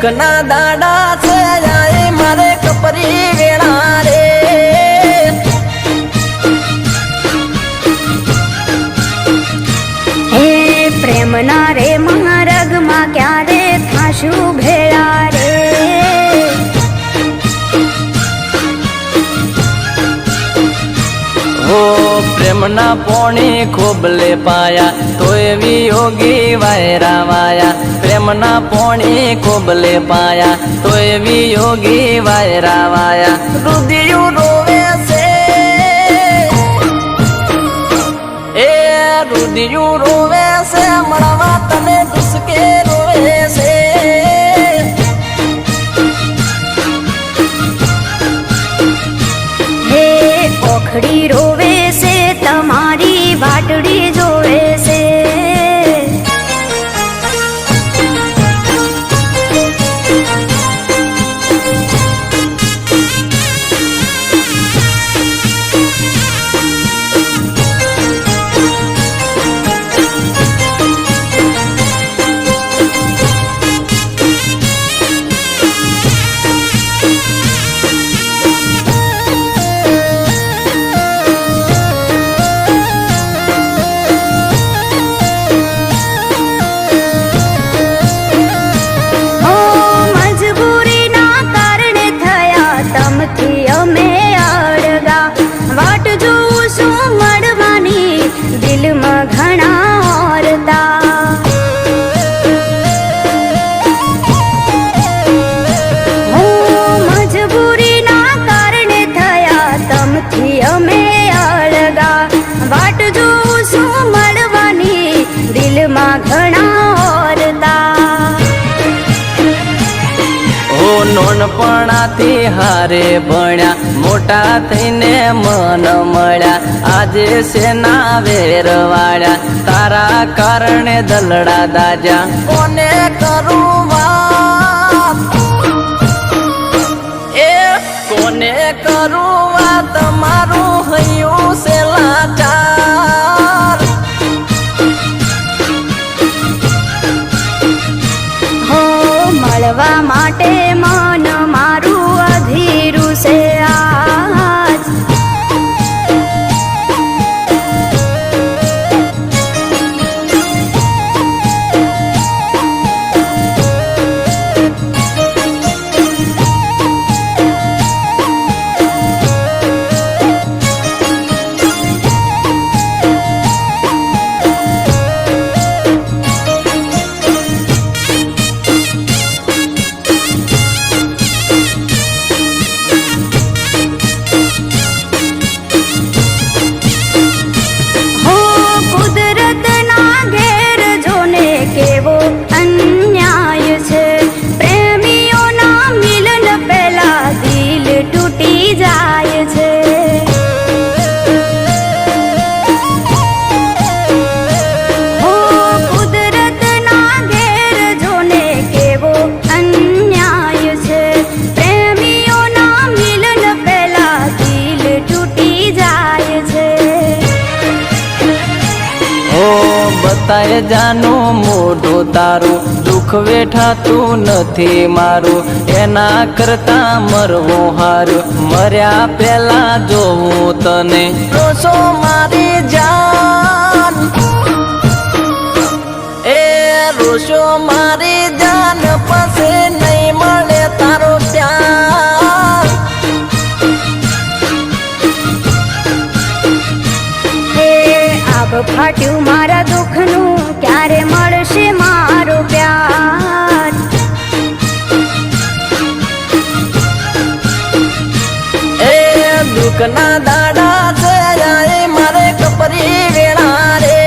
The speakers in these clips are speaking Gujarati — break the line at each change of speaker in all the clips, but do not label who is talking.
દુઃખના દાડા છે આય મારે કપરી વેળા રે
હે પ્રેમના રે માર્ગમાં ક્યારે થાશું ભેળા રે
ઓ પ્રેમના પોણી ખોબલે પાયા તો એવી યોગી વાયરા વાયા પ્રેમના પોણી ખોબલે પાયા તો એવી યોગી વાયરા વાયા રુધિયું રોવે છે એ રુધિયું રોવે છે મળવા તને દુસકે રોવે છે
હે ઓખડી રોવે છે તમારી વાટડી જોવે છે
નોનપણાથી હારે ભણ્યા મોટા થઈને મન મળ્યા આજે સેના વેર વાળ્યા તારા કારણે દલડા દાજ્યા કોને કરું વાત એ કોને કરું વાત મારું હૈયું છે લાચાર
હો મળવા માટે મન મારું અધીરું છે આજ
બતાય જાનું મોઢું તારું દુઃખ વેઠાતું નથી મારું એના કરતા મરવું હારું મર્યા પેલા જોવું તને રોશો મારી જાન એ રોશો મારી જાન પછી નહીં મળે તારો પ્યાર
હે આબ ફાટ્યું મારા દુઃખનું ક્યારે મળશે મારો પ્યાર
એ દુઃખના દાડા છે આય મારે કપરી વેળા રે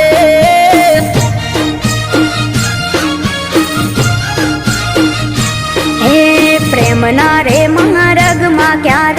હે પ્રેમના રે માર્ગમાં ક્યારે